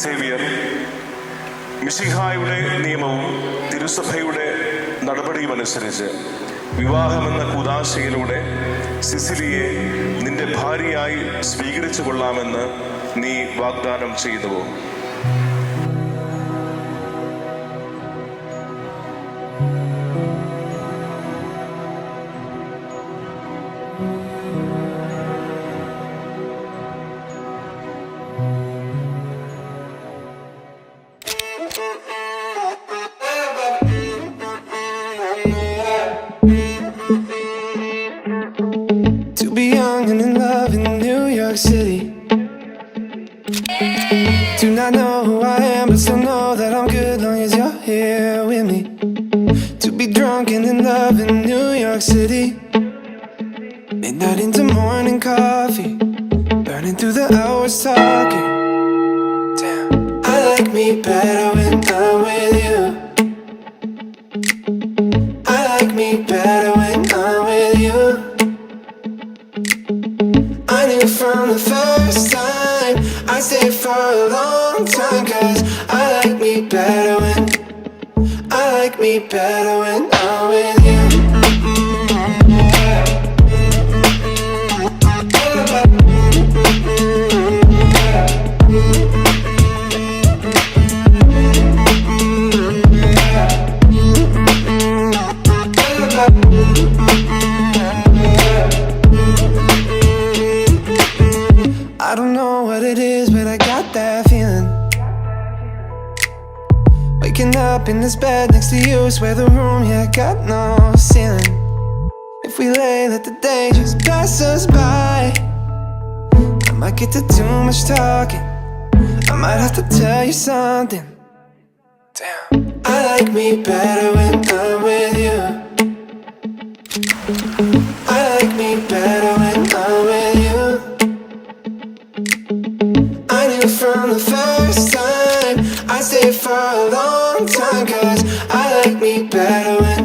Xavier മിശിഹായുടെ നിയമവും തിരുസഭയുടെ നടപടിയുമനുസരിച്ച് വിവാഹമെന്ന കൂദാശയിലൂടെ സിസിലിയെ നിന്റെ ഭാര്യയായി സ്വീകരിച്ചു കൊള്ളാമെന്ന് നീ വാഗ്ദാനം ചെയ്യുന്നുവോ? To be young and in love in New York City. Do not know who I am, but still know that I'm good long as you're here with me. To be drunk and in love in New York City. Midnight into morning coffee, burning through the hours talking. Damn, I like me better when I'm with you. I like me better when I'm with you. I knew from the first time I'd stay for a long time, 'cause I like me better when I'm with you. I don't know what it is, but I got that feeling. Waking up in this bed next to you, swear the room, yeah, got no ceiling. If we lay, let the day just pass us by. I might get to too much talking, I might have to tell you something. Damn, I like me better when I'm with you. I like me better when I'm with you. I knew from the first time I'd stay for a long time, 'cause I like me better when